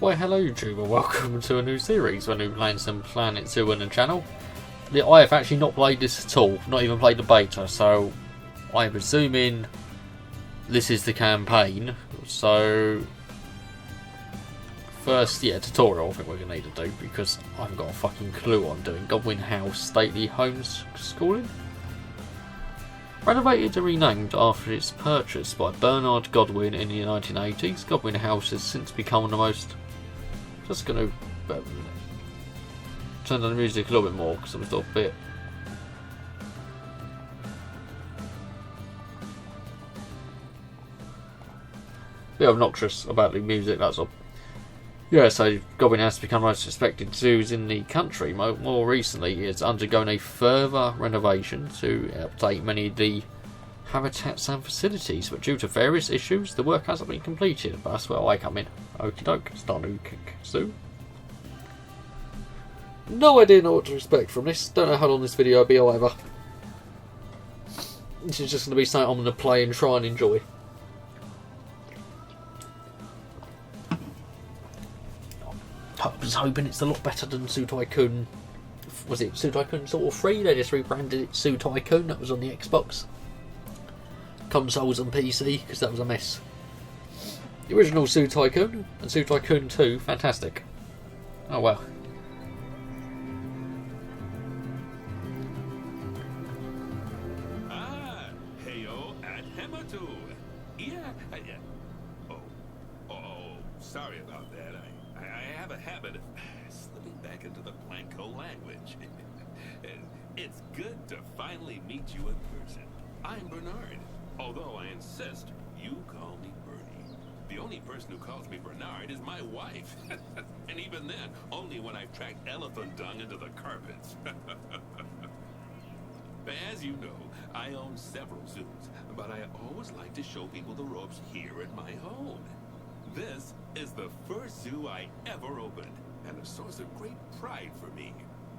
Why hello YouTube and welcome to a new series. We're new playing some Planet Zoo on the channel. I have actually not played this at all, not even played the beta, so I'm assuming this is the campaign. So first, tutorial I think we're going to need to do, because I haven't got a fucking clue what I'm doing. Goodwin House Stately Homeschooling. Renovated and renamed after its purchase by Bernard Goodwin in the 1980s, Goodwin House has since become the most... Just going to turn down the music a little bit more because I'm still a bit... obnoxious about the music, that's all. Yeah, so Goodwin House has become the most respected zoos in the country. More recently, it's undergone a further renovation to update many of the habitats and facilities, but due to various issues, the work hasn't been completed. But that's where I come in. Okie doke, start a new zoo. No idea what to expect from this. Don't know how long this video will be either. This is just going to be something I'm going to play and try and enjoy. I was hoping it's a lot better than Zoo Tycoon. Was it Zoo Tycoon sort of 3? They just rebranded it Zoo Tycoon. That was on the Xbox consoles and PC, because that was a mess. The original Zoo Tycoon and Zoo Tycoon 2, fantastic. Oh well. Heyo at Hematu. Yeah. Sorry about that. I have a habit of slipping back into the Blanco language. And it's good to finally meet you in person. I'm Bernard, although I insist you call me Bernie. The only person who calls me Bernard is my wife. And even then, only when I've tracked elephant dung into the carpets. As you know, I own several zoos, but I always like to show people the ropes here at my home. This is the first zoo I ever opened, and a source of great pride for me.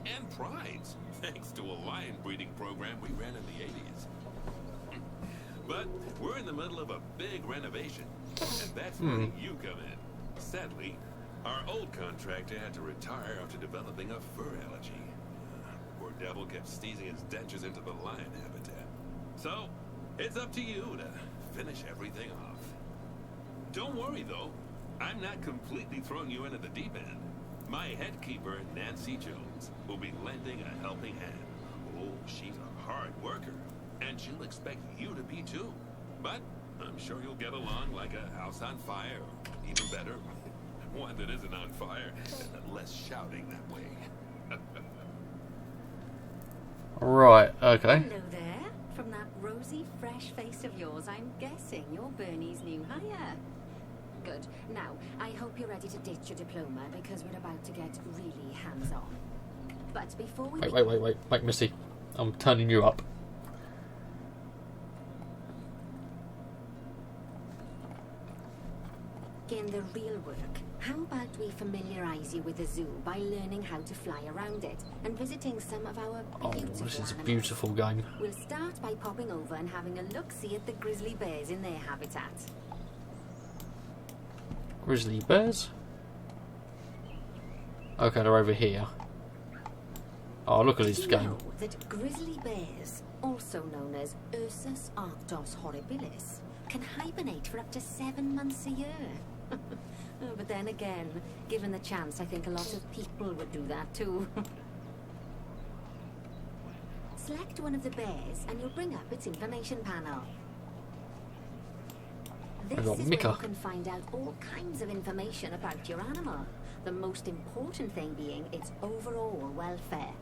And prides, thanks to a lion breeding program we ran in the 80s. But we're in the middle of a big renovation, and that's where you come in. Sadly, our old contractor had to retire after developing a fur allergy. Poor devil kept sneezing his dentures into the lion habitat. So, it's up to you to finish everything off. Don't worry, though. I'm not completely throwing you into the deep end. My head keeper, Nancy Jones, will be lending a helping hand. Oh, she's a hard worker, and she'll expect you to be too. But I'm sure you'll get along like a house on fire, or even better, one that isn't on fire, and less shouting that way. Right, okay. Hello there. From that rosy, fresh face of yours, I'm guessing you're Bernie's new hire. Good. Now, I hope you're ready to ditch your diploma, because we're about to get really hands-on. But before we... Wait, Missy. I'm turning you up. In the real work, how about we familiarise you with the zoo by learning how to fly around it and visiting some of our beautiful this is a animals. beautiful game. We'll start by popping over and having a look-see at the grizzly bears in their habitat. Grizzly bears? Okay, they're over here. Oh, look at this Did you game. know that grizzly bears, also known as Ursus arctos horribilis, can hibernate for up to 7 months a year? Oh, but then again, given the chance, I think a lot of people would do that too. Select one of the bears and you'll bring up its information panel. This is where you can find out all kinds of information about your animal. The most important thing being its overall welfare.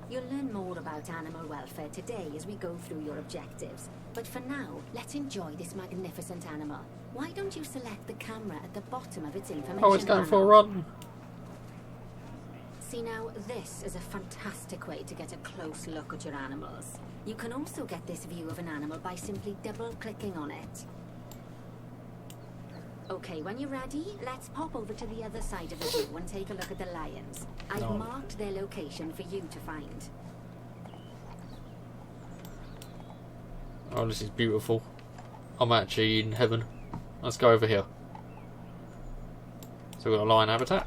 You'll learn more about animal welfare today as we go through your objectives. But for now, let's enjoy this magnificent animal. Why don't you select the camera at the bottom of its information panel? Oh, it's going for a run. See now, this is a fantastic way to get a close look at your animals. You can also get this view of an animal by simply double-clicking on it. Okay, when you're ready, let's pop over to the other side of the zoo and take a look at the lions. I've marked their location for you to find. Oh, this is beautiful. I'm actually in heaven. Let's go over here. So we've got a lion habitat.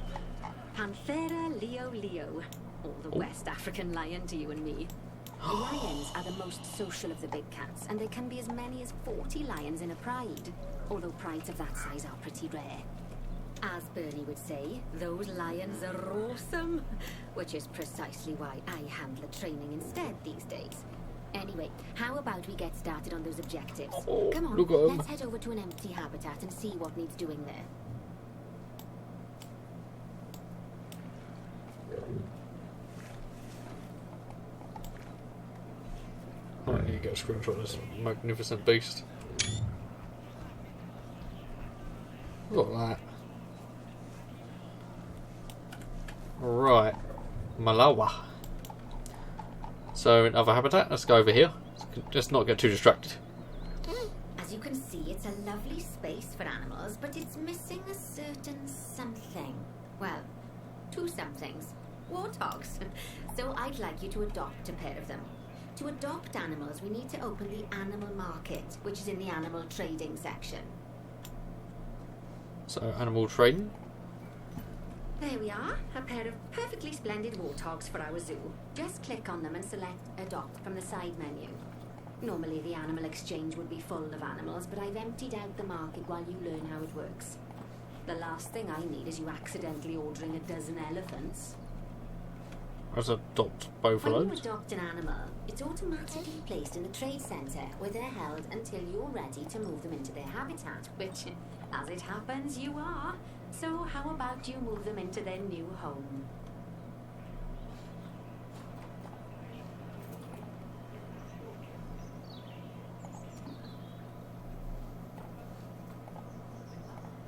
Panthera leo leo, or the West African lion to you and me. Lions are the most social of the big cats, and there can be as many as 40 lions in a pride, although prides of that size are pretty rare. As Bernie would say, those lions are awesome, which is precisely why I handle the training instead these days. Anyway, how about we get started on those objectives? Oh, come on, look at 'em. let's head over to an empty habitat and see what needs doing there. I need to get a screenshot of this magnificent beast. Look at that. Right, Malawa. So another habitat, let's go over here. Just not get too distracted. As you can see, it's a lovely space for animals, but it's missing a certain something. Well, two somethings. Warthogs. So I'd like you to adopt a pair of them. To adopt animals, we need to open the animal market, which is in the animal trading section. So animal trading. There we are, a pair of perfectly splendid warthogs for our zoo. Just click on them and select Adopt from the side menu. Normally the animal exchange would be full of animals, but I've emptied out the market while you learn how it works. The last thing I need is you accidentally ordering a dozen elephants. Let's adopt both of When you those. adopt an animal, it's automatically placed in the trade centre, where they're held until you're ready to move them into their habitat, which, as it happens, you are. So how about you move them into their new home?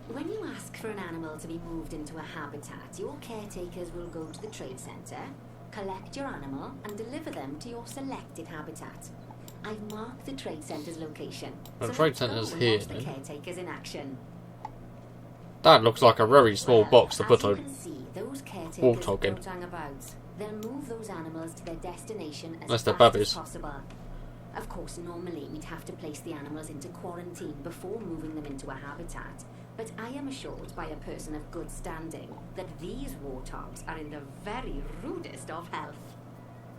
When you ask for an animal to be moved into a habitat, your caretakers will go to the trade centre, collect your animal and deliver them to your selected habitat. I've marked the trade centre's location. The so trade let's go centre's and here, watch the then. caretakers in action. That looks like a very small Well, box to put as you a can see, those caretakers warthog in. don't hang about. They'll move those animals to their destination as Unless they're fast as babbies. possible. Of course, normally we'd have to place the animals into quarantine before moving them into a habitat. But I am assured by a person of good standing that these warthogs are in the very rudest of health.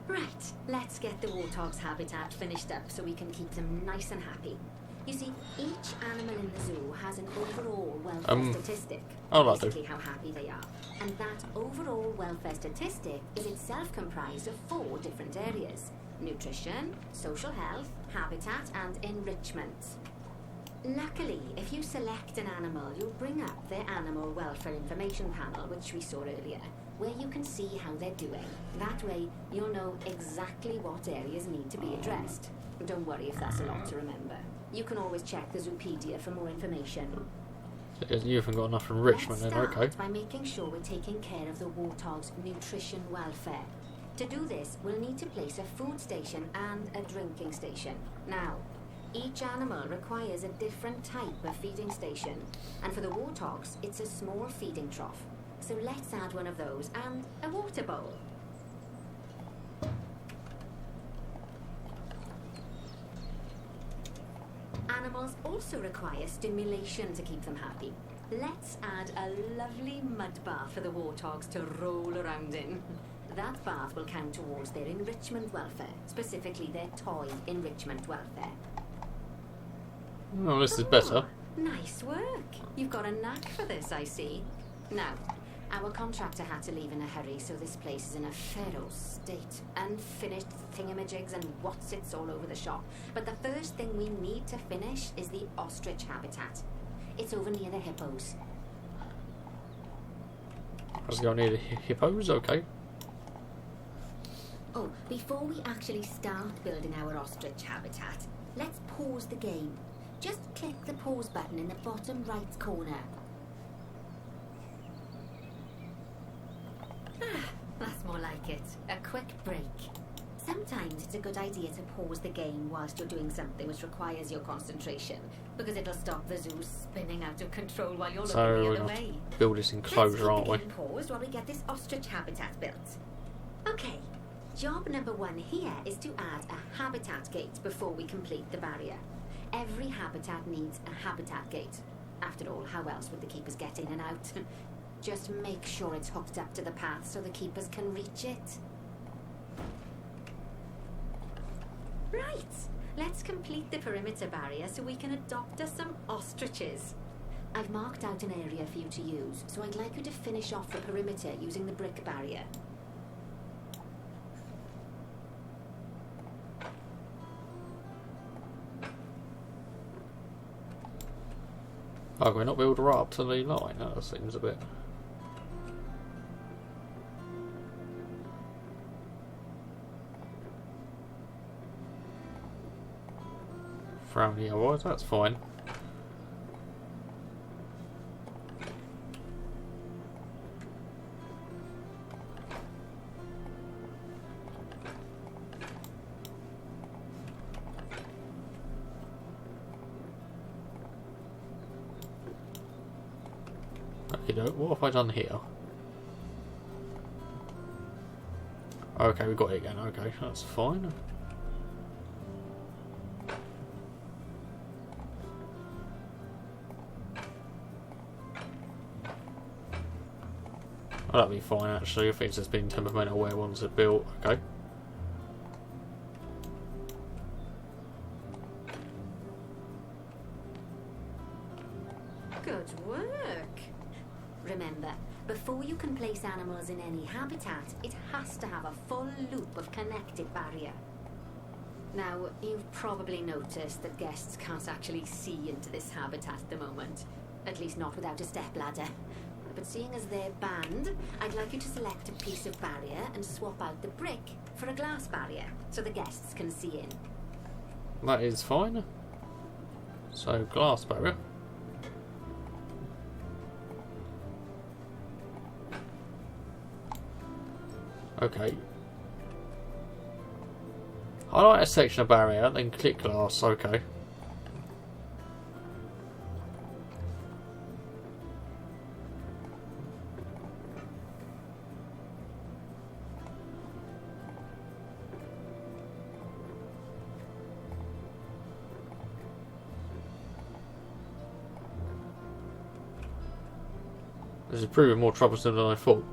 Right, let's get the warthog's habitat finished up so we can keep them nice and happy. You see, each animal in the zoo has an overall welfare statistic, I'll like basically how happy they are. And that overall welfare statistic is itself comprised of 4 different areas: nutrition, social health, habitat, and enrichment. Luckily, if you select an animal, you'll bring up their animal welfare information panel, which we saw earlier, where you can see how they're doing. That way, you'll know exactly what areas need to be addressed. Don't worry if that's a lot to remember. You can always check the Zoopedia for more information. You haven't got enough enrichment Let's then, start okay. by making sure we're taking care of the warthog's nutrition welfare. To do this, we'll need to place a food station and a drinking station. Now, each animal requires a different type of feeding station, and for the warthogs, it's a small feeding trough. So let's add one of those and a water bowl. Animals also require stimulation to keep them happy. Let's add a lovely mud bath for the warthogs to roll around in. That bath will count towards their enrichment welfare, specifically their toy enrichment welfare. Oh, this is better. Nice work. You've got a knack for this, I see. Now, our contractor had to leave in a hurry, so this place is in a feral state. Unfinished thingamajigs and what's-its all over the shop. But the first thing we need to finish is the ostrich habitat. It's over near the hippos. Let's go near the hippos, okay. Oh, before we actually start building our ostrich habitat, let's pause the game. Just click the pause button in the bottom right corner. That's more like it. A quick break. Sometimes it's a good idea to pause the game whilst you're doing something which requires your concentration, because it'll stop the zoo spinning out of control while you're So looking we're the other going way. to build this enclosure, aren't we? Let's keep the game paused while we get this ostrich habitat built. Okay, job number 1 here is to add a habitat gate before we complete the barrier. Every habitat needs a habitat gate. After all, how else would the keepers get in and out? Just make sure it's hooked up to the path so the keepers can reach it. Right, let's complete the perimeter barrier so we can adopt us some ostriches. I've marked out an area for you to use, so I'd like you to finish off the perimeter using the brick barrier. Oh, we're not build right up to the line. That seems a bit. Frowny otherwise, that's fine. Okay, what have I done here? Okay, we got it again. Okay, that's fine. Oh, that'll be fine actually. I think it's just been temperamental where ones are built. Okay. Good work. Remember, before you can place animals in any habitat, it has to have a full loop of connected barrier. Now, you've probably noticed that guests can't actually see into this habitat at the moment. At least not without a stepladder. But seeing as they're banned, I'd like you to select a piece of barrier and swap out the brick for a glass barrier so the guests can see in. That is fine. So, glass barrier. Okay. Highlight a section of barrier, then click glass. Okay. This is proving more troublesome than I thought.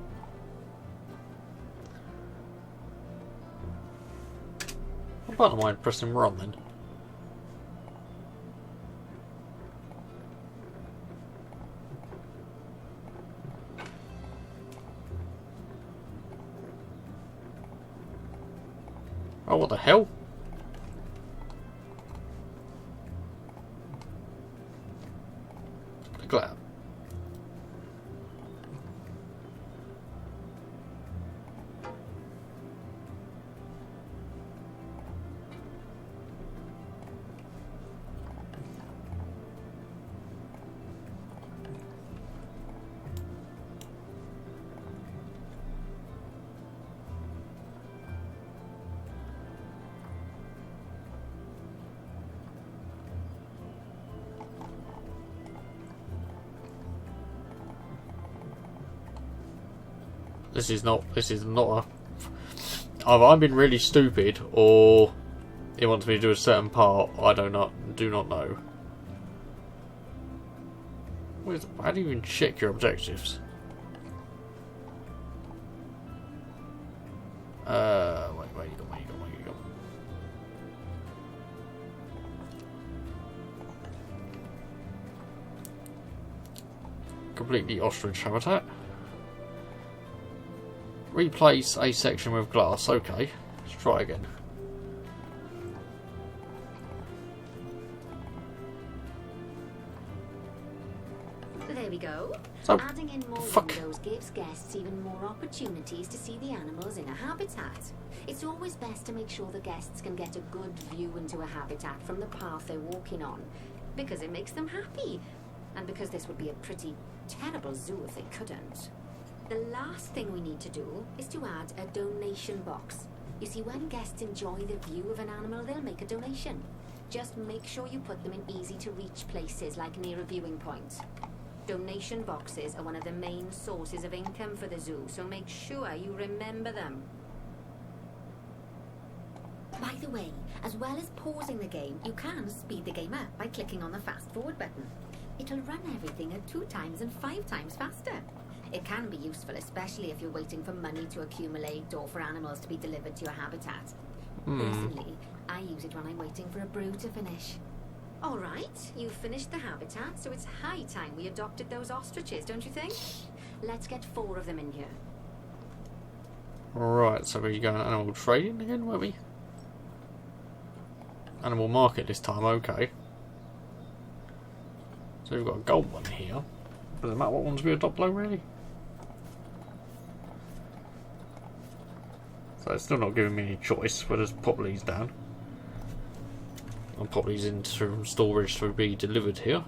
What button am I pressing wrong then? Oh, what the hell? Look at that. This is not a... Either I've been really stupid, or it wants me to do a certain part. I do not know. How do you even check your objectives? Where you go? Complete the ostrich habitat. Replace a section with glass. Okay, let's try again. There we go. So, adding in more windows gives guests even more opportunities to see the animals in a habitat. It's always best to make sure the guests can get a good view into a habitat from the path they're walking on, because it makes them happy, and because this would be a pretty terrible zoo if they couldn't. The last thing we need to do is to add a donation box. You see, when guests enjoy the view of an animal, they'll make a donation. Just make sure you put them in easy-to-reach places, like near a viewing point. Donation boxes are one of the main sources of income for the zoo, so make sure you remember them. By the way, as well as pausing the game, you can speed the game up by clicking on the fast forward button. It'll run everything at 2 times and 5 times faster. It can be useful, especially if you're waiting for money to accumulate or for animals to be delivered to your habitat. Personally, I use it when I'm waiting for a brew to finish. All right, you've finished the habitat, so it's high time we adopted those ostriches, don't you think? Let's get 4 of them in here. Right, so we're going animal trading again, were we? Animal market this time, okay. So we've got a gold one here. Doesn't matter what ones we adopt though, really. So it's still not giving me any choice, but just pop these down. I'll pop these into storage to be delivered here.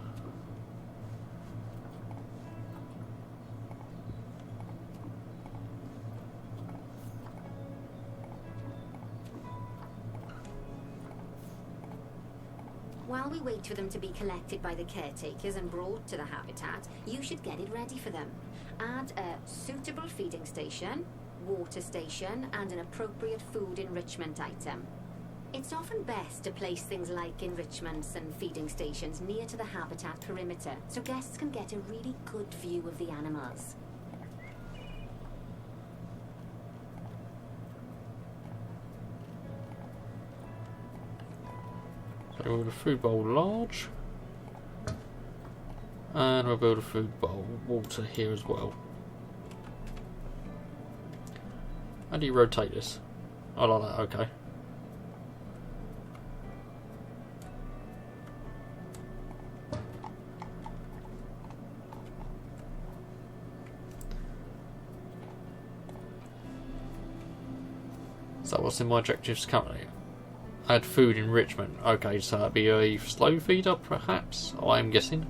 While we wait for them to be collected by the caretakers and brought to the habitat, you should get it ready for them. Add a suitable feeding station, water station, and an appropriate food enrichment item. It's often best to place things like enrichments and feeding stations near to the habitat perimeter, so guests can get a really good view of the animals. So we'll build a food bowl large. And we'll build a food bowl water here as well. How do you rotate this? I like that, okay. So what's in my objectives currently? Add food enrichment. Okay, so that'd be a slow feeder perhaps, I'm guessing.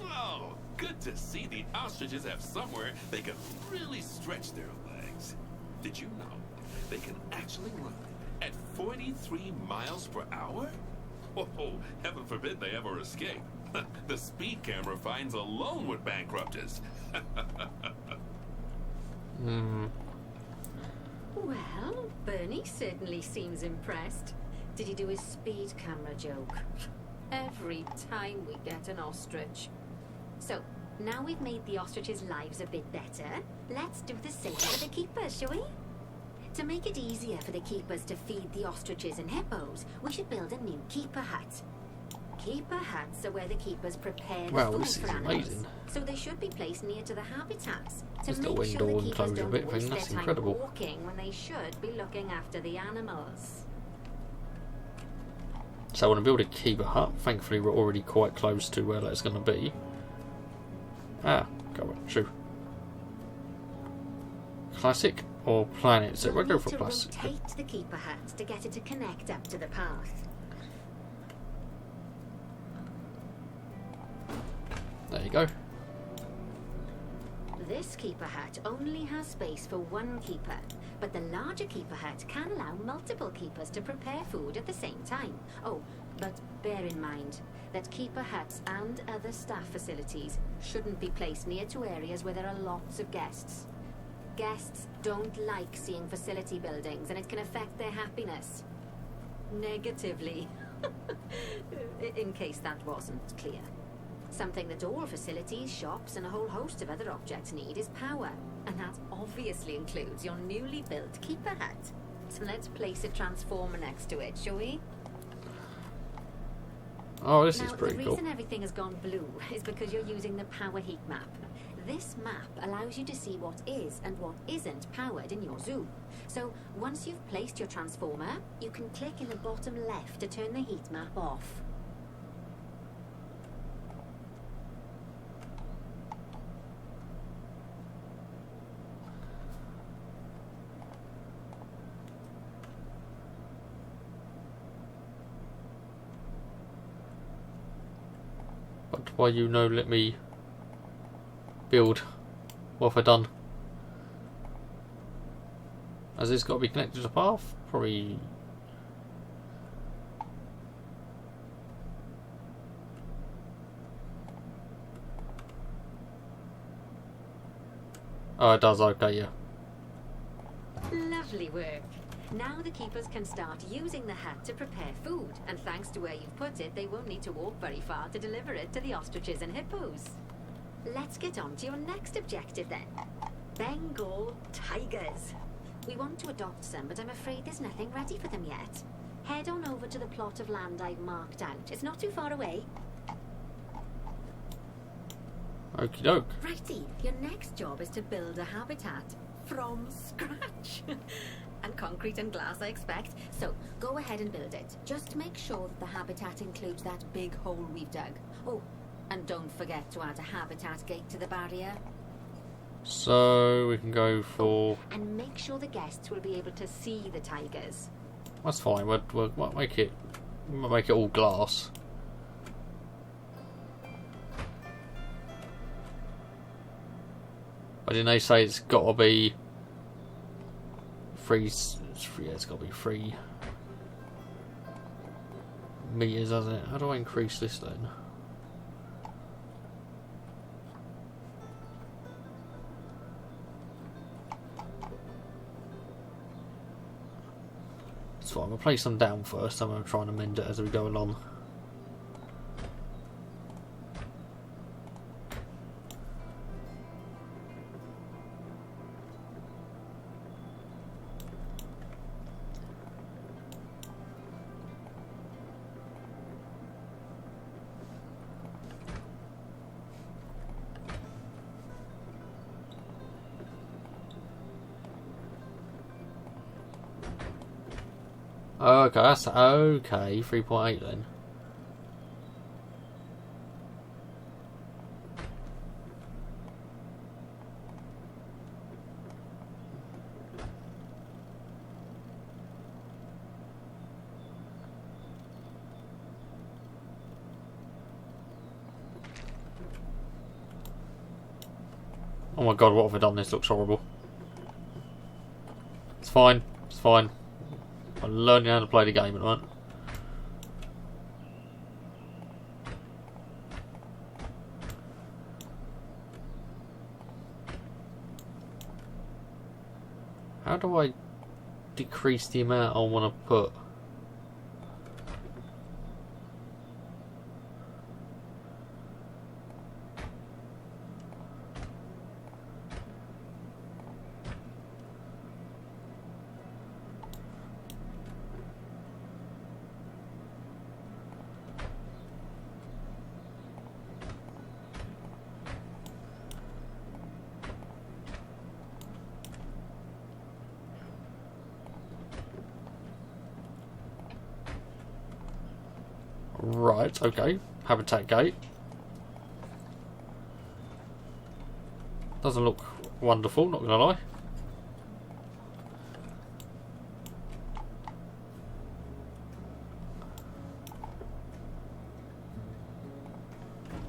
Oh, good to see the ostriches have somewhere they can really stretch their legs. Did you know they can actually run at 43 miles per hour? Oh, heaven forbid they ever escape. The speed camera fines alone would bankrupt us. Well, Bernie certainly seems impressed. Did he do his speed camera joke? Every time we get an ostrich. So, now we've made the ostriches' lives a bit better, let's do the same for the keepers, shall we? To make it easier for the keepers to feed the ostriches and hippos, we should build a new keeper hut. Keeper huts are where the keepers prepare the food this for is animals. amazing. So they should be placed near to the habitats to Just the make sure window the and keepers closure don't bit waste thing, their that's time incredible. walking when they should be looking after the animals. So I want to build a keeper hut. Thankfully we're already quite close to where that's going to be. Ah, go on, shoot. Classic or planet? So we'll go for classic. Rotate the keeper hut to get it to connect up to the path. There you go. This keeper hut only has space for one keeper, but the larger keeper hut can allow multiple keepers to prepare food at the same time. Oh, but bear in mind that keeper huts and other staff facilities shouldn't be placed near to areas where there are lots of guests. Guests don't like seeing facility buildings, and it can affect their happiness. Negatively. In case that wasn't clear. Something that all facilities, shops, and a whole host of other objects need is power. And that obviously includes your newly built keeper hut. So let's place a transformer next to it, shall we? Oh, this is pretty cool. The cool. reason everything has gone blue is because you're using the power heat map. This map allows you to see what is and what isn't powered in your zoo. So once you've placed your transformer, you can click in the bottom left to turn the heat map off. But why you no let me build? What have I done? Has this got to be connected to the path? Probably. Oh, it does. Okay, yeah. Lovely work. Now the keepers can start using the hut to prepare food, and thanks to where you've put it, they won't need to walk very far to deliver it to the ostriches and hippos. Let's get on to your next objective then. Bengal tigers. We want to adopt some, but I'm afraid there's nothing ready for them yet. Head on over to the plot of land I've marked out. It's not too far away. Okie doke. Righty, your next job is to build a habitat from scratch. And concrete and glass, I expect. So, go ahead and build it. Just make sure that the habitat includes that big hole we've dug. Oh, and don't forget to add a habitat gate to the barrier. So we can go for. And make sure the guests will be able to see the tigers. That's fine. We'll make it all glass. But didn't they say it's got to be three? Yeah, it's got to be 3 meters, hasn't it? How do I increase this then? It's fine. We'll place them down first. I'm going to try and amend it as we go along. Okay, that's okay. 3.8 then. Oh my god, what have I done? This looks horrible. It's fine. It's fine. I'm learning how to play the game at the moment. How do I decrease the amount I want to put? Right, okay. Habitat gate. Doesn't look wonderful, not gonna lie.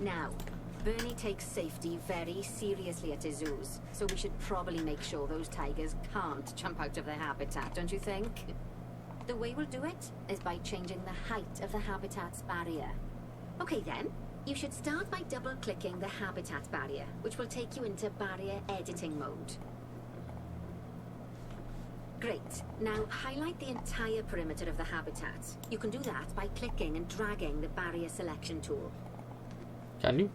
Now, Bernie takes safety very seriously at his zoos, so we should probably make sure those tigers can't jump out of their habitat, don't you think? The way we'll do it is by changing the height of the habitat's barrier. Okay then, you should start by double-clicking the habitat barrier, which will take you into barrier editing mode. Great. Now highlight the entire perimeter of the habitat. You can do that by clicking and dragging the barrier selection tool. Can you?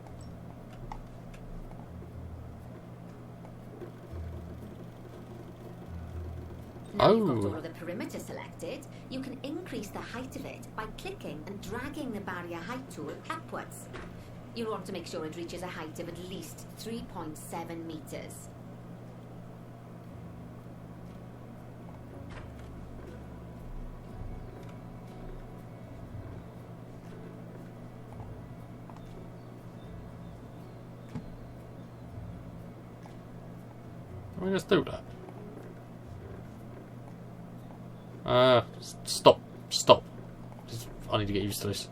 Now you've got all of the perimeter selected, you can increase the height of it by clicking and dragging the barrier height tool upwards. You'll want to make sure it reaches a height of at least 3.7 meters. Let me just do that. Stop. I need to get used to this.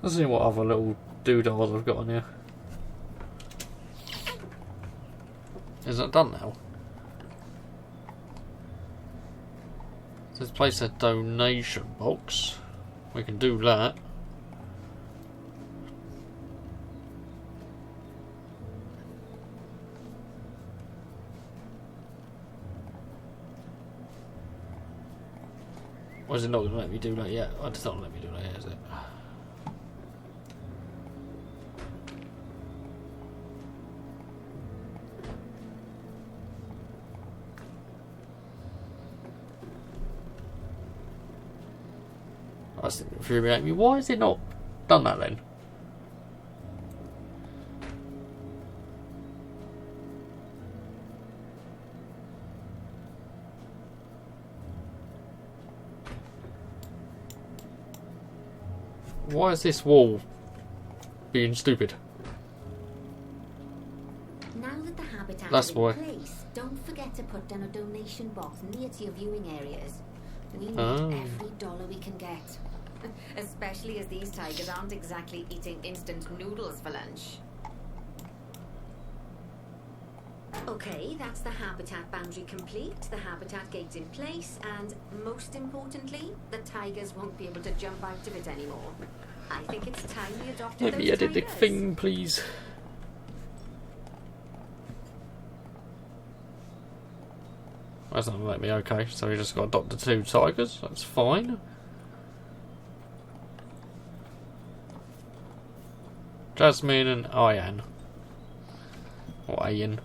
Let's see what other little doodles I've got on here. Is that done now? Let's place a donation box. We can do that. Or is it not going to let me do that yet? Oh, it's not going to let me do that yet, is it? That's infuriating me. Why is it not done that then? Why is this wall being stupid? Now that the habitat That's is in why. place, don't forget to put down a donation box near to your viewing areas. We need every dollar we can get. Especially as these tigers aren't exactly eating instant noodles for lunch. Okay, that's the habitat boundary complete, the habitat gate's in place, and most importantly, the tigers won't be able to jump out of it anymore. I think it's time we adopted Let those me edit the tigers. thing, please. That's not let me. Okay, so we just got adopted 2 tigers. That's fine. Jasmine and Ayan. Or Ayan.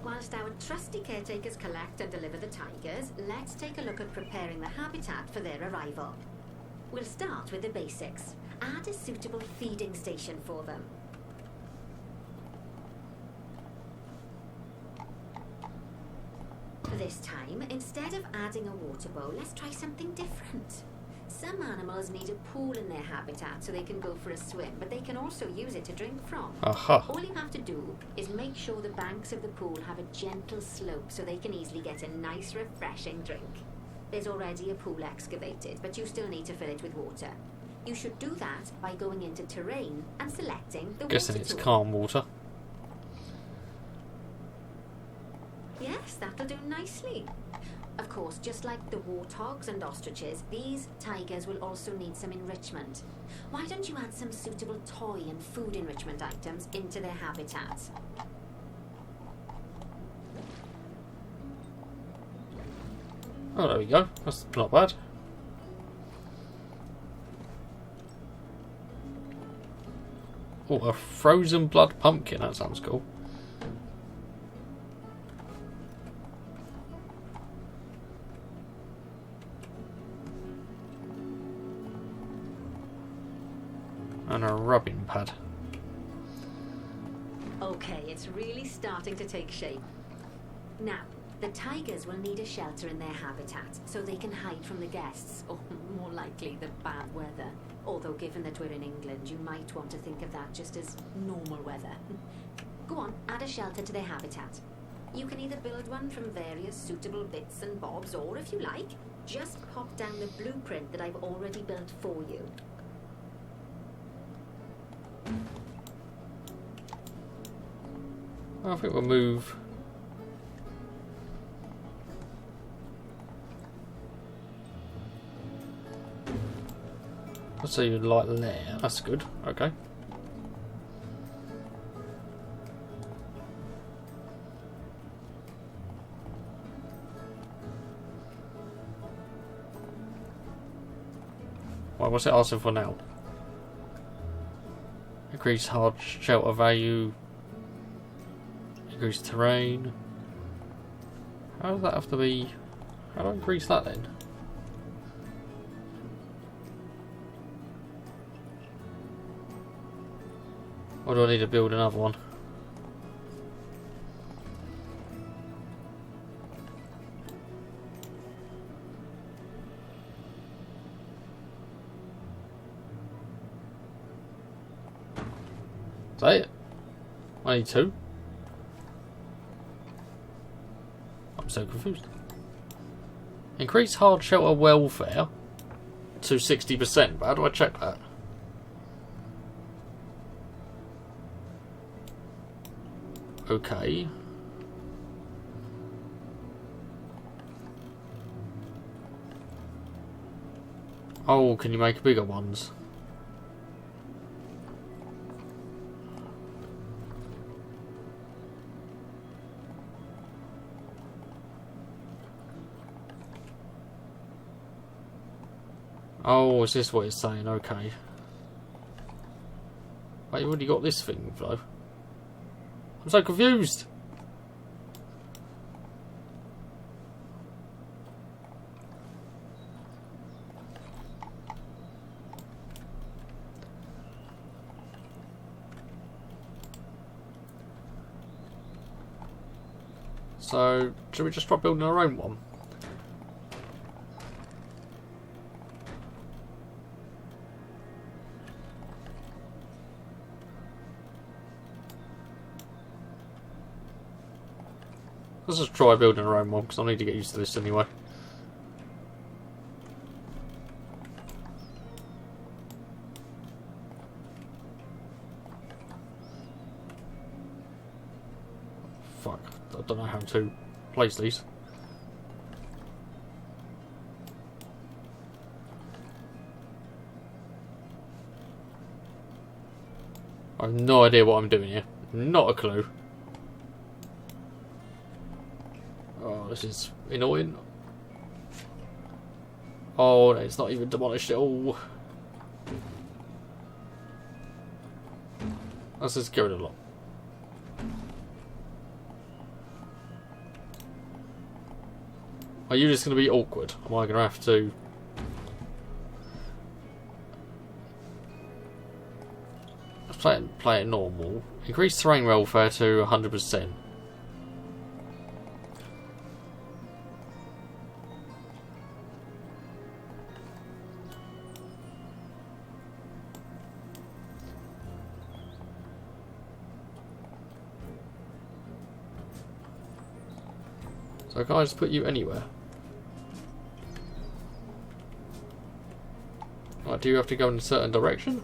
Whilst our trusty caretakers collect and deliver the tigers, let's take a look at preparing the habitat for their arrival. We'll start with the basics. Add a suitable feeding station for them. This time, instead of adding a water bowl, let's try something different. Some animals need a pool in their habitat so they can go for a swim, but they can also use it to drink from. Aha. All you have to do is make sure the banks of the pool have a gentle slope so they can easily get a nice, refreshing drink. There's already a pool excavated, but you still need to fill it with water. You should do that by going into terrain and selecting the Guessing water it's tool. calm water. Yes, that'll do nicely. Of course, just like the warthogs and ostriches, these tigers will also need some enrichment. Why don't you add some suitable toy and food enrichment items into their habitats? Oh, there we go. That's not bad. Oh, a frozen blood pumpkin. That sounds cool. And a rubbing pad. Okay, it's really starting to take shape. Now, the tigers will need a shelter in their habitat so they can hide from the guests, or more likely the bad weather. Although given that we're in England, you might want to think of that just as normal weather. Go on, add a shelter to their habitat. You can either build one from various suitable bits and bobs, or if you like, just pop down the blueprint that I've already built for you. I think we'll move. Let's say you'd like there. That's good. Okay. Well, what's it asking for now? Increase hard shelter value. Increase terrain. How does that have to be? How do I increase that then? Or do I need to build another one? Is that it? I need 2. I'm so confused. Increase hard shelter welfare to 60%. But how do I check that? Okay. Oh, can you make bigger ones? Oh, is this what it's saying? Okay. Wait, you already got this thing, though. I'm so confused. So, should we just try building our own one? Let's just try building our own one, because I need to get used to this anyway. Fuck, I don't know how to place these. I have no idea what I'm doing here. Not a clue. Oh, this is annoying. Oh, it's not even demolished at all. Let's just get rid of a lot. Are you just going to be awkward? Am I going to have to... Let's play it normal. Increase terrain welfare to 100%. So can I just put you anywhere? Right, do you have to go in a certain direction?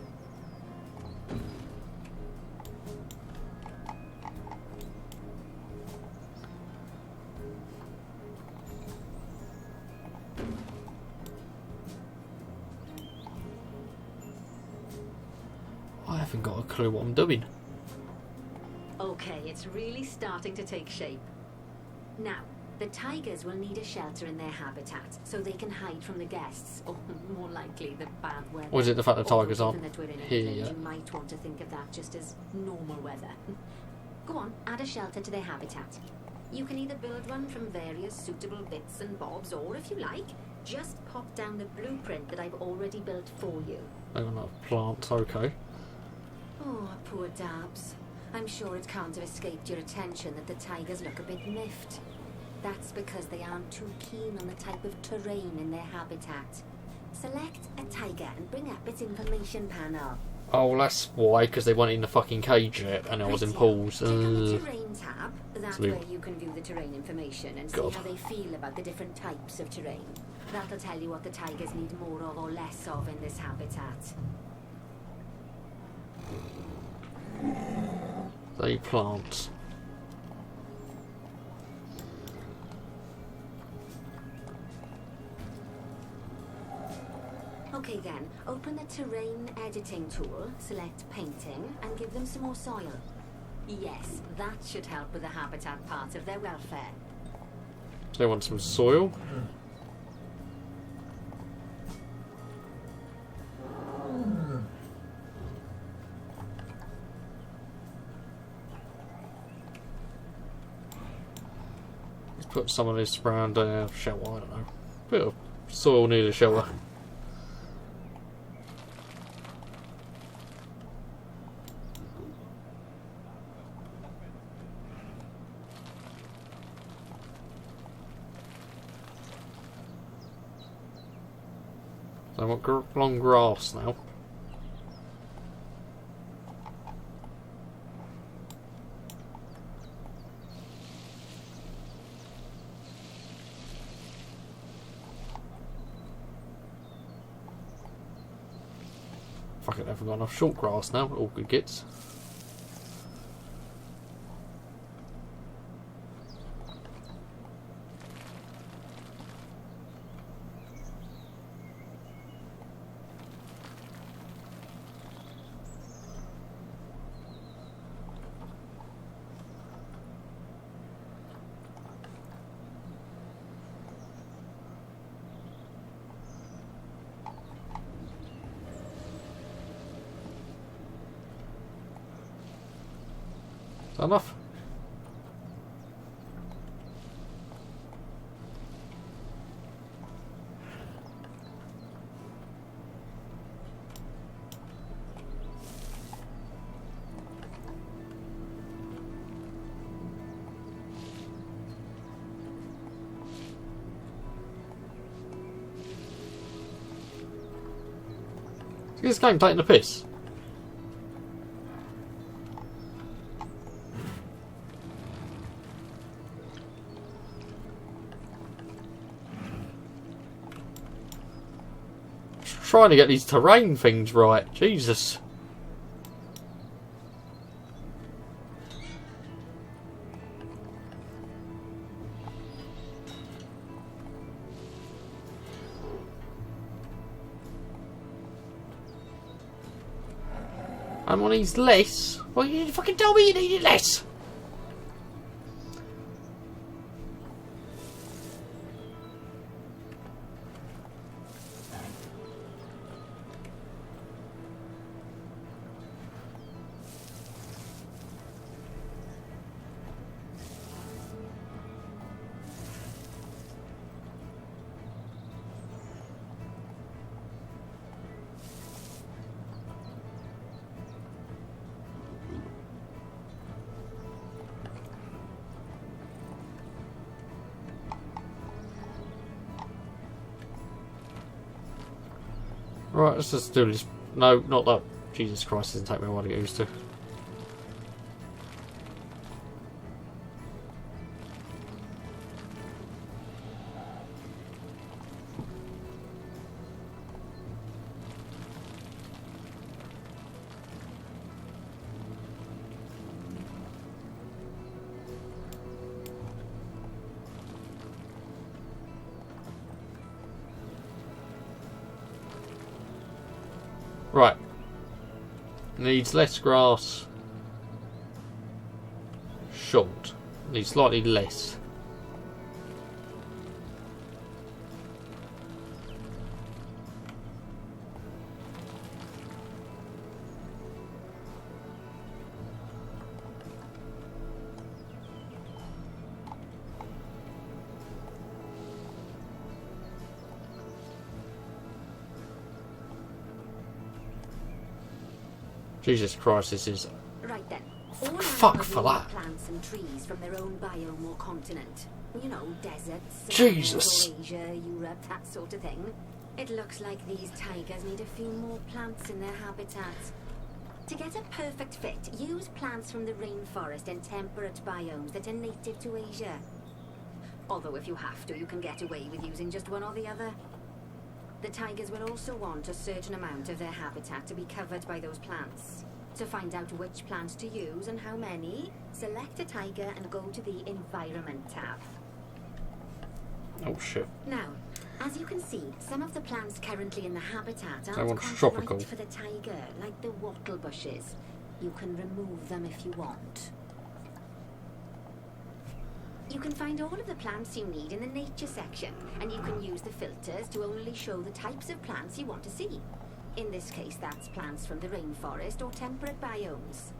I haven't got a clue what I'm doing. Okay, it's really starting to take shape. Now, the tigers will need a shelter in their habitat so they can hide from the guests, or more likely the bad weather. Or is it the fact the tigers Although, aren't given that we're in here England, yet? you might want to think of that just as normal weather. Go on, add a shelter to their habitat. You can either build one from various suitable bits and bobs, or if you like, just pop down the blueprint that I've already built for you. Hang on, that plant, okay. Oh, poor Dabs. I'm sure it can't have escaped your attention that the tigers look a bit miffed. That's because they aren't too keen on the type of terrain in their habitat. Select a tiger and bring up its information panel. Oh, that's why, because they weren't in the fucking cage yet, and I was in pools. Click on the terrain tab. That Sweet. way you can view the terrain information and God. see how they feel about the different types of terrain. That'll tell you what the tigers need more of or less of in this habitat. They plant. Okay then, open the terrain editing tool, select painting, and give them some more soil. Yes, that should help with the habitat part of their welfare. So they want some soil. Let's put some of this around shelter, I don't know. Bit of soil near the shelter. So I want long grass now. Fuck it, I've got enough short grass now. All good gets. Is that enough? Is this game taking the piss? Trying to get these terrain things right. Jesus. And one needs less. Well, you fucking tell me you needed less. Right, let's just do this. No, not that. Jesus Christ, doesn't take me a while to get used to. Right. Needs less grass. Short. Needs slightly less. Jesus Christ, this is... Right then. Fuck for that. Plants and trees from their own biome or continent. You know, deserts, Jesus. Asia, Europe, that sort of thing. It looks like these tigers need a few more plants in their habitats. To get a perfect fit, use plants from the rainforest and temperate biomes that are native to Asia. Although if you have to, you can get away with using just one or the other. The tigers will also want a certain amount of their habitat to be covered by those plants. To find out which plants to use and how many, select a tiger and go to the Environment tab. Oh shit. Now, as you can see, some of the plants currently in the habitat I aren't want quite tropical. right for the tiger, like the wattle bushes. You can remove them if you want. You can find all of the plants you need in the nature section, and you can use the filters to only show the types of plants you want to see. In this case, that's plants from the rainforest or temperate biomes.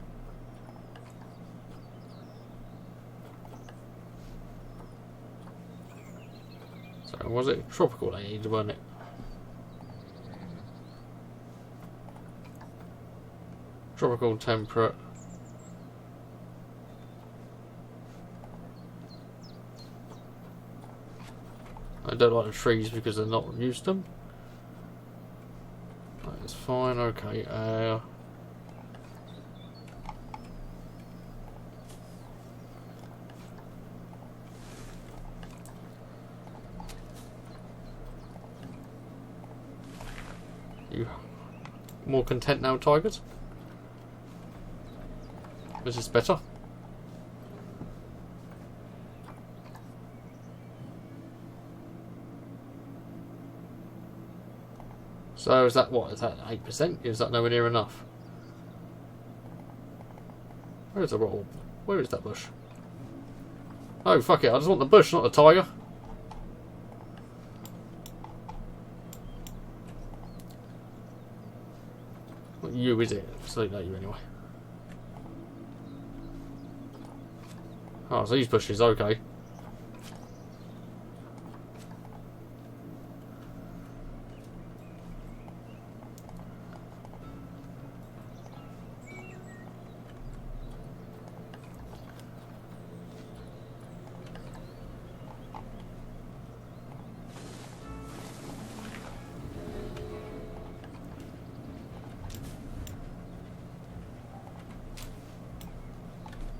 So, was it tropical they needed, wasn't it? Tropical, temperate. I don't like the trees because they're not used to them. That's fine, okay. more content now, tigers? Is this better? So is that what? Is that 8%? Is that nowhere near enough? Where is the roll? Where is that bush? Oh fuck it! I just want the bush, not the tiger. Not you, is it? Absolutely not you anyway. Oh, so these bushes, okay.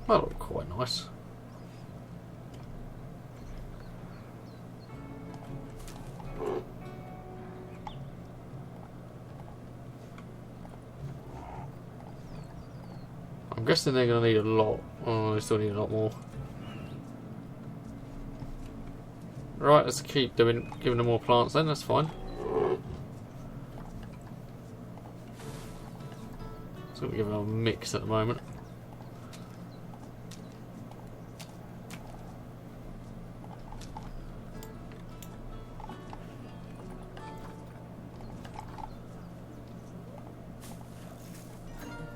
That looked quite nice. I'm guessing they're going to need a lot. Oh, they still need a lot more. Right, let's keep giving them more plants then, that's fine. So we're giving them a mix at the moment.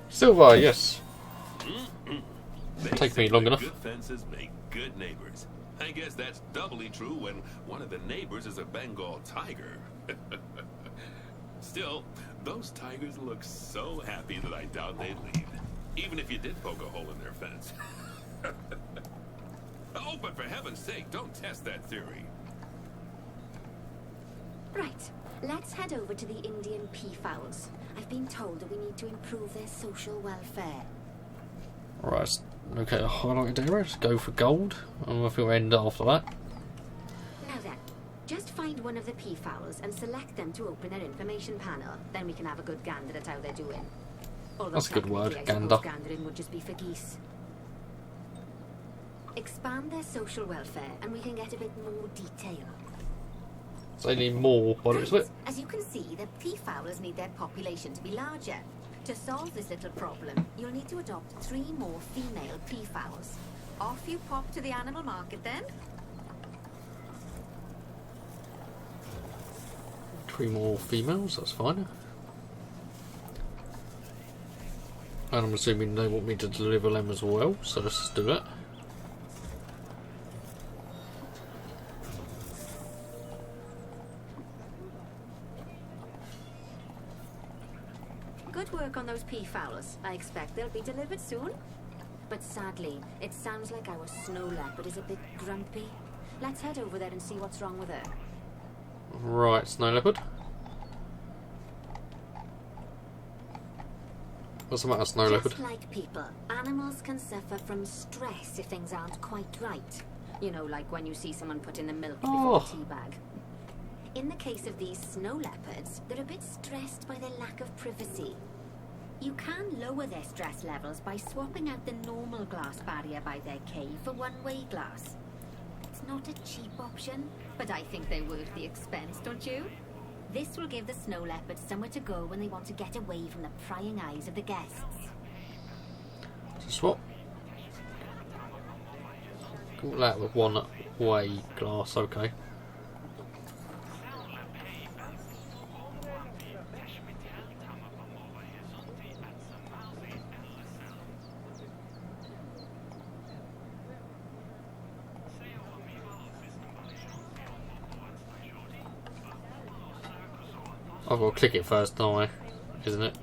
Silver, yes. Take me long enough. Good fences make good neighbors. I guess that's doubly true when one of the neighbors is a Bengal tiger. Still, those tigers look so happy that I doubt they'd leave, even if you did poke a hole in their fence. Oh, but for heaven's sake, don't test that theory. Right, let's head over to the Indian peafowls. I've been told that we need to improve their social welfare. Right, okay, highlighted area, let's go for gold. And I think we'll end after that. Now then, just find one of the peafowls and select them to open their information panel. Then we can have a good gander at how they're doing. Although that's a good word, technically, I gander. suppose gandering would just be for geese. Expand their social welfare and we can get a bit more detail. So they need more by the looks of it. As you can see, the peafowlers need their population to be larger. To solve this little problem, you'll need to adopt 3 more female peafowls. Off you pop to the animal market then. 3 more females, that's fine. And I'm assuming they want me to deliver them as well, so let's just do that. Good work on those peafowlers. I expect they'll be delivered soon. But sadly, it sounds like our snow leopard is a bit grumpy. Let's head over there and see what's wrong with her. Right, snow leopard. What's the matter, snow leopard? Just like people, animals can suffer from stress if things aren't quite right. You know, like when you see someone put in the milk before the tea bag. In the case of these snow leopards, they're a bit stressed by their lack of privacy. You can lower their stress levels by swapping out the normal glass barrier by their cave for one-way glass. It's not a cheap option, but I think they're worth the expense, don't you? This will give the snow leopards somewhere to go when they want to get away from the prying eyes of the guests. So swap. Call that with one-way glass, okay. I've got to click it first, don't I? Isn't it?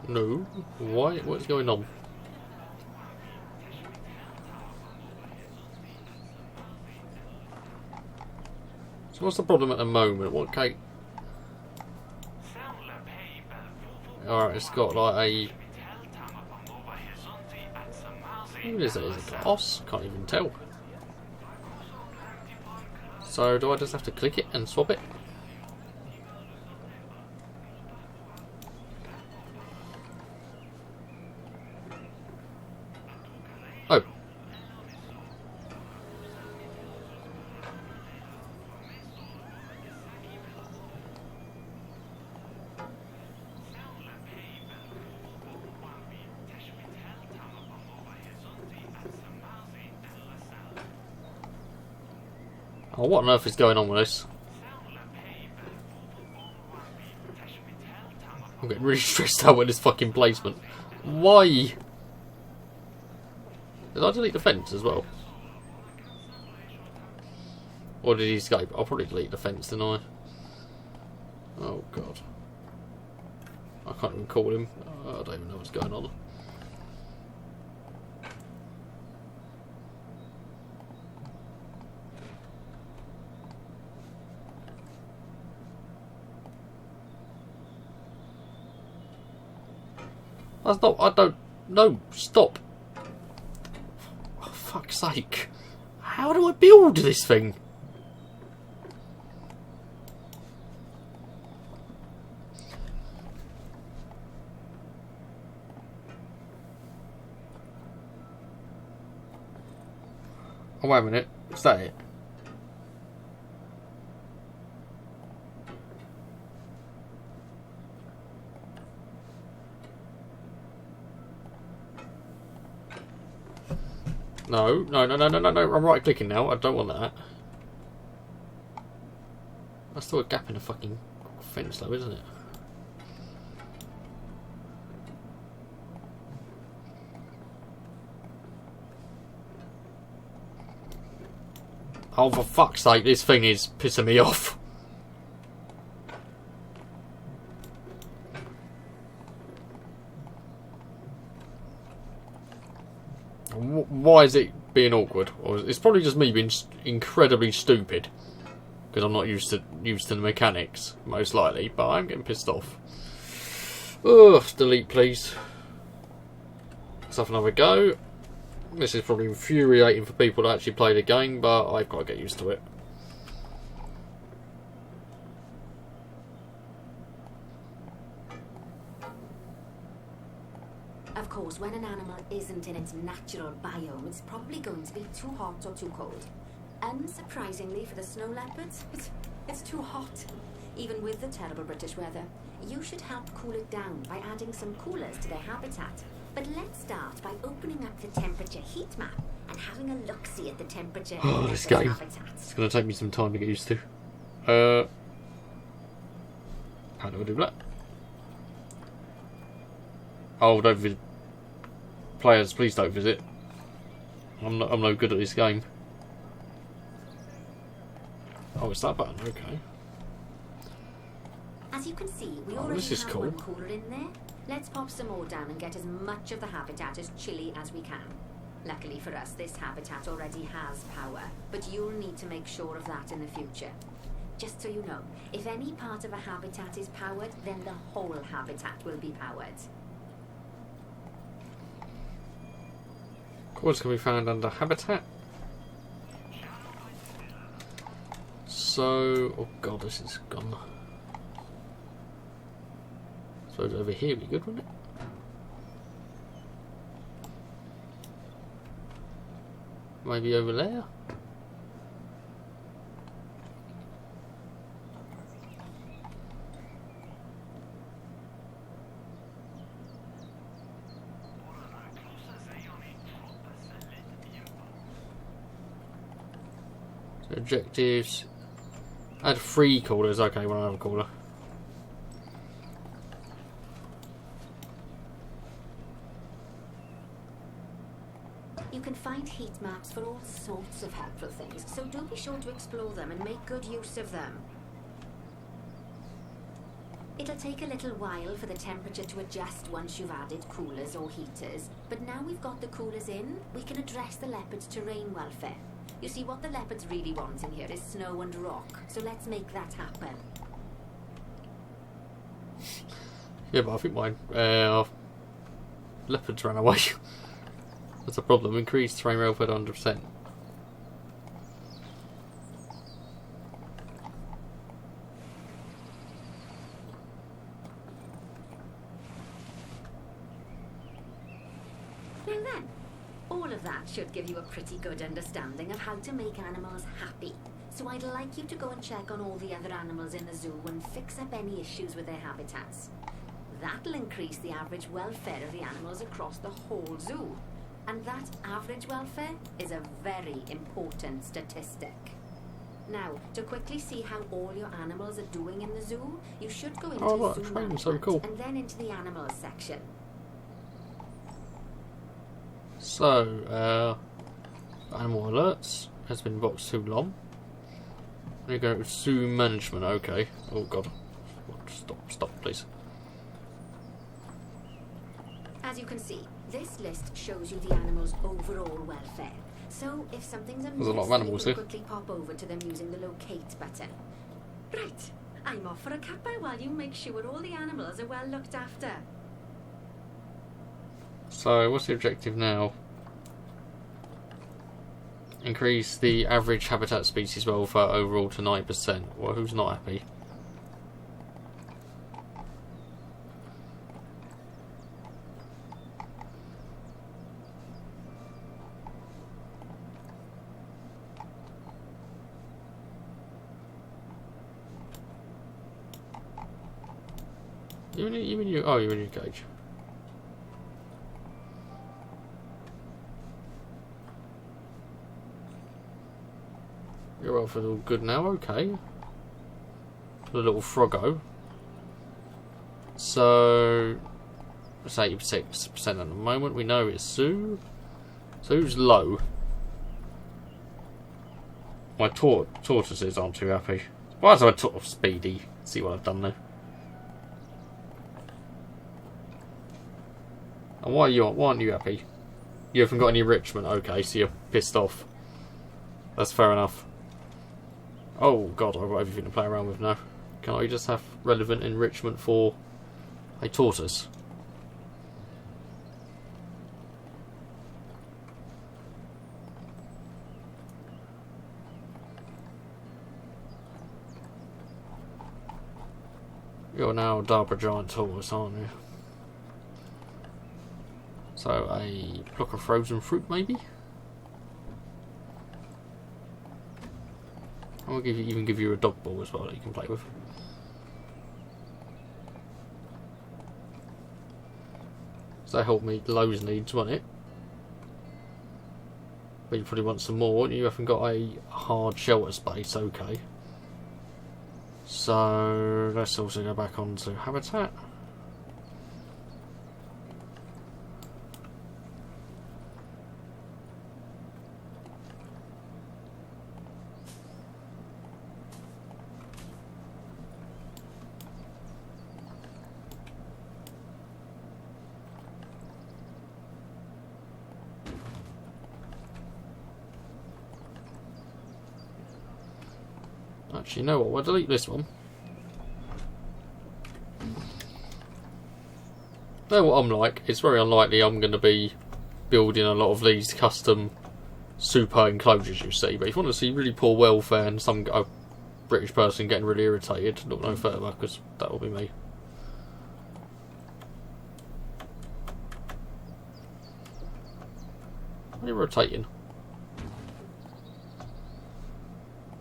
No. Why? What's going on? So what's the problem at the moment? What cake? Alright, it's got like a What is it? Is it glass? Can't even tell. So do I just have to click it and swap it? Oh. Oh, what on earth is going on with this? I'm getting really stressed out with this fucking placement. Why? Did I delete the fence as well? Or did he escape? I'll probably delete the fence, didn't I? Oh god. I can't even call him. I don't even know what's going on. That's not. I don't. No, stop. Oh, fuck's sake. How do I build this thing? Oh, wait a minute. Is that it? No. I'm right clicking now. I don't want that. That's still a gap in the fucking fence though, isn't it? Oh, for fuck's sake, this thing is pissing me off. Why is it being awkward? Or it's probably just me being incredibly stupid because I'm not used to the mechanics, most likely. But I'm getting pissed off. Ugh, delete, please. Let's have another go. This is probably infuriating for people to actually play the game, but I've got to get used to it. Of course, when an animal isn't in its natural biome, it's probably going to be too hot or too cold. Unsurprisingly for the snow leopards, it's too hot. Even with the terrible British weather, you should help cool it down by adding some coolers to their habitat. But let's start by opening up the temperature heat map and having a look-see at the temperature Oh, this game. habitats. It's going to take me some time to get used to. How do I do that? Oh, don't visit. Players, please don't visit. I'm no good at this game. Oh, it's that button. Okay. As you can see, we already this is have cool. one cooler in there. Let's pop some more down and get as much of the habitat as chilly as we can. Luckily for us, this habitat already has power, but you'll need to make sure of that in the future. Just so you know, if any part of a habitat is powered, then the whole habitat will be powered. Coolers can be found under habitat. So, oh god, this is gone. So over here would be good, wouldn't it? Maybe over there? So objectives. Add 3 coolers. Okay, we'll have a cooler. You can find heat maps for all sorts of helpful things, so do be sure to explore them and make good use of them. It'll take a little while for the temperature to adjust once you've added coolers or heaters, but now we've got the coolers in, we can address the leopards' terrain welfare. You see, what the leopards really want in here is snow and rock, so let's make that happen. Yeah, but I think my leopards ran away. That's a problem. Increased frame welfare to 100%. Now then, all of that should give you a pretty good understanding of how to make animals happy. So I'd like you to go and check on all the other animals in the zoo and fix up any issues with their habitats. That'll increase the average welfare of the animals across the whole zoo. And that average welfare is a very important statistic. Now, to quickly see how all your animals are doing in the zoo, you should go into right, zoo so management cool. and then into the animals section. So, animal alerts has been boxed too long. We go to zoo management. Okay. Oh god. Stop, please. As you can see, this list shows you the animals' overall welfare. So, if something's amiss, There's a lot of you animals can here. quickly pop over to them using the locate button. Right, I'm off for a cuppa while you make sure all the animals are well looked after. So, what's the objective now? Increase the average habitat species welfare overall to 9%. Well, who's not happy? You in your cage. Your welfare's all good now, okay. The little froggo. So it's 86% at the moment. We know it's Sue. Sue's low. My tortoises aren't too happy. Why is I Speedy? See what I've done there. And why aren't you happy? You haven't got any enrichment, okay, so you're pissed off. That's fair enough. Oh god, I've got everything to play around with now. Can I just have relevant enrichment for a tortoise? You're now a Darpa giant tortoise, aren't you? So a block of frozen fruit, maybe. I'll even give you a dog ball as well that you can play with. So that helped meet Lowe's needs, won't it? But you probably want some more. You haven't got a hard shelter space, okay. So let's also go back onto habitat. Actually, you know what? We'll delete this one. You know what I'm like? It's very unlikely I'm going to be building a lot of these custom super enclosures, you see. But if you want to see really poor welfare and a British person getting really irritated, look no further, because that will be me. Why are you rotating?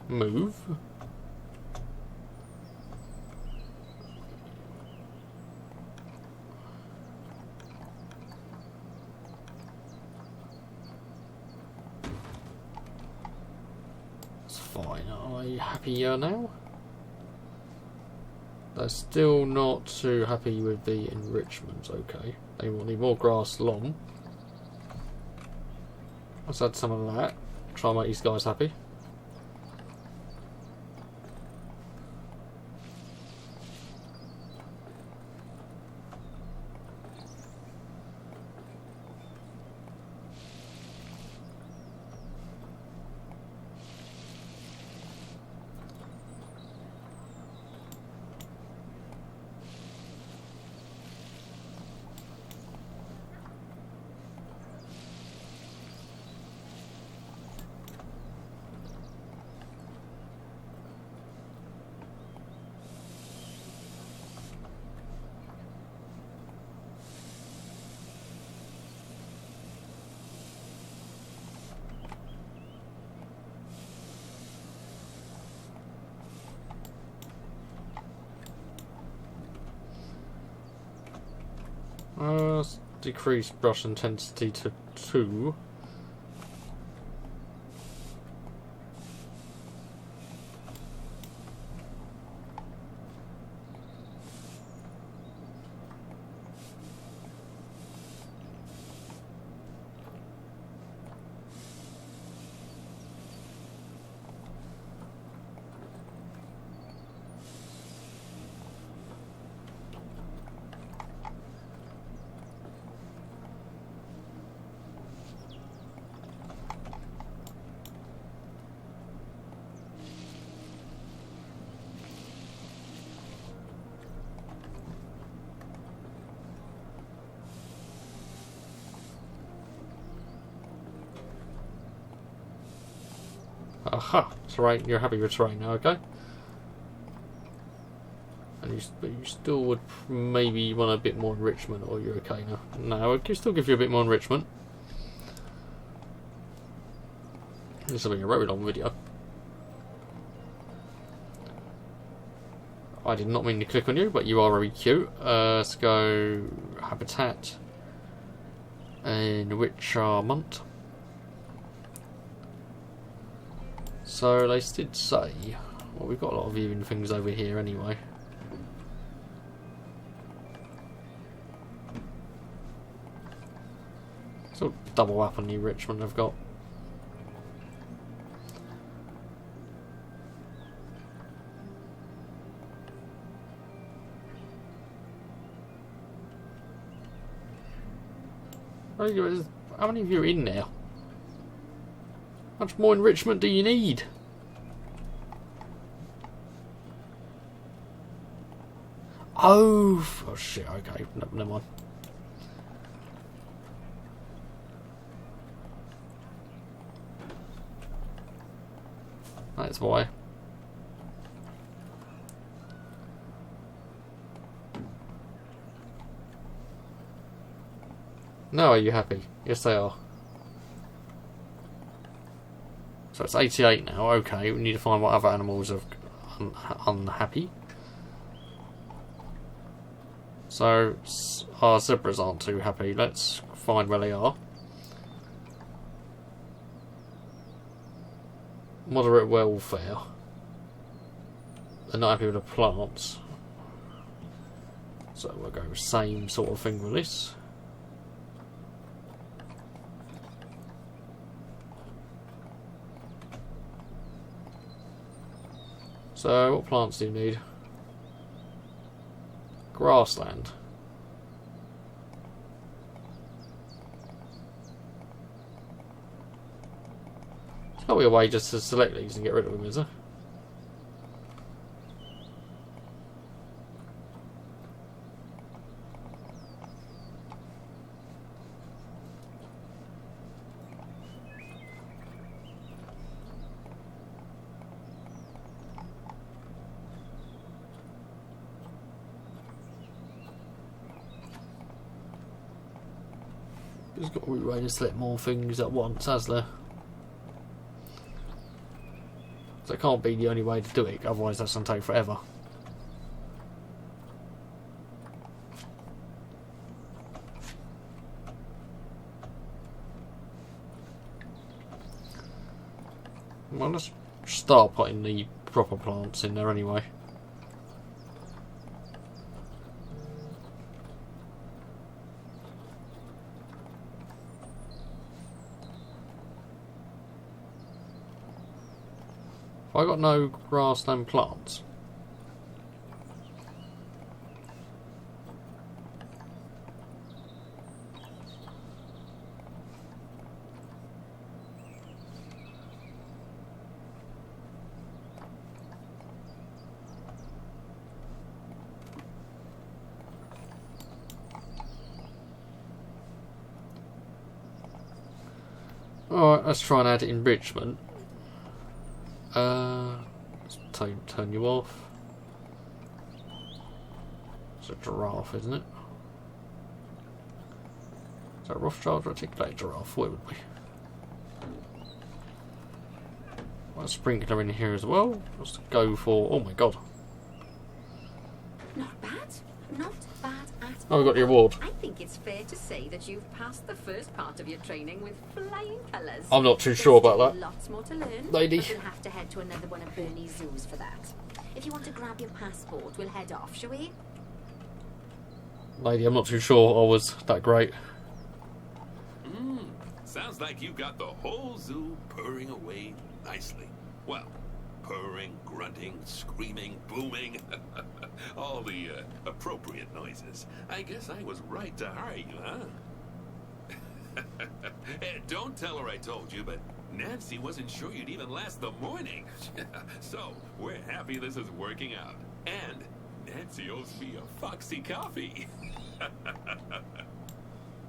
Move. Fine, are you happier now? They're still not too happy with the enrichment, okay. They will need more grass lawn. Let's add some of that. Try and make these guys happy. decrease brush intensity to 2. Aha! Terrain. You're happy with terrain now, okay? And but you still would maybe want a bit more enrichment, or you're okay now? No, I can still give you a bit more enrichment. This will be a very long video. I did not mean to click on you, but you are very cute. Let's go habitat, enrichment. So they did say, well, we've got a lot of viewing things over here anyway. So double up on the enrichment I've got. How many of you are in there? How much more enrichment do you need? Oh shit, okay, never mind. That's why. No, are you happy? Yes, they are. So it's 88 now. Okay, we need to find what other animals are unhappy. So our zebras aren't too happy. Let's find where they are. Moderate welfare. They're not happy with the plants. So we'll go same sort of thing with this. So, what plants do you need? Grassland. There's got to be a way just to select these and get rid of them, is there? There's got to be a way to select more things at once, has there? So it can't be the only way to do it, otherwise that's going to take forever. Well, let's start putting the proper plants in there anyway. I got no grassland plants. Alright, let's try and add enrichment. Let's turn you off. It's a giraffe, isn't it? Is that a Rothschild reticulated giraffe? Where would we? Got a sprinkler in here as well. Let's go for. Oh my god. Not bad. Not bad at Oh, we got the award. I think it's fair to say that you've passed the first part of your training with flying colours. I'm not too sure about that. Lots more to learn, lady. But we'll have to head to another one of Bernie's zoos for that. If you want to grab your passport, we'll head off, shall we? Lady, I'm not too sure I was that great. Sounds like you've got the whole zoo purring away nicely. Well, purring, grunting, screaming, booming. All the appropriate noises. I guess I was right to hire you, huh? Don't tell her I told you, but Nancy wasn't sure you'd even last the morning. So, we're happy this is working out. And Nancy owes me a foxy coffee.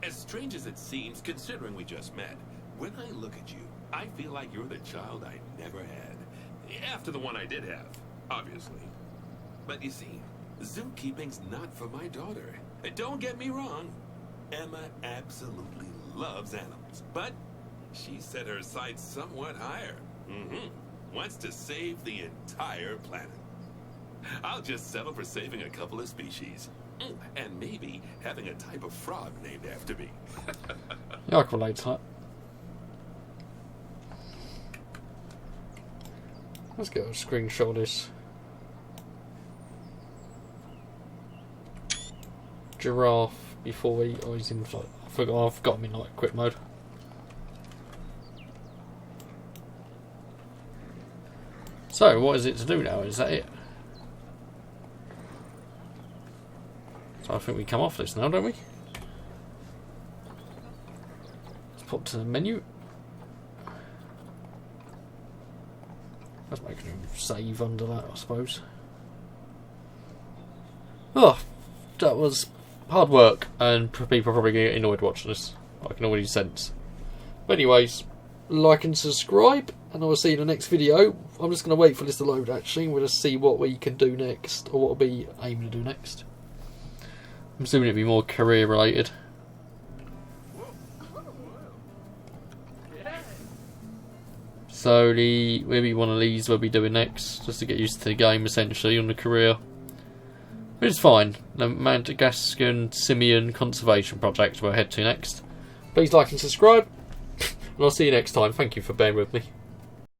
As strange as it seems, considering we just met, when I look at you, I feel like you're the child I never had. After the one I did have, obviously. But you see, zookeeping's not for my daughter. Don't get me wrong. Emma absolutely loves animals, but she set her sights somewhat higher. Wants to save the entire planet. I'll just settle for saving a couple of species. And maybe having a type of frog named after me. Yeah, I can relate to that. Let's get a screenshot of this. Giraffe before we... Oh, he's in... I've forgot him in like quick mode. So, what is it to do now? Is that it? So I think we come off this now, don't we? Let's pop to the menu. Let's make a new save under that, I suppose. Oh, that was hard work, and people are probably going to get annoyed watching this. I can already sense. But anyways, like and subscribe, and I will see you in the next video. I'm just going to wait for this to load actually, and we'll just see what we can do next, or what we'll be aiming to do next. I'm assuming it'd be more career related. So maybe one of these we'll be doing next, just to get used to the game essentially on the career. Which is fine. The Madagascar Simian Conservation Project we'll head to next. Please like and subscribe, and I'll see you next time. Thank you for bearing with me.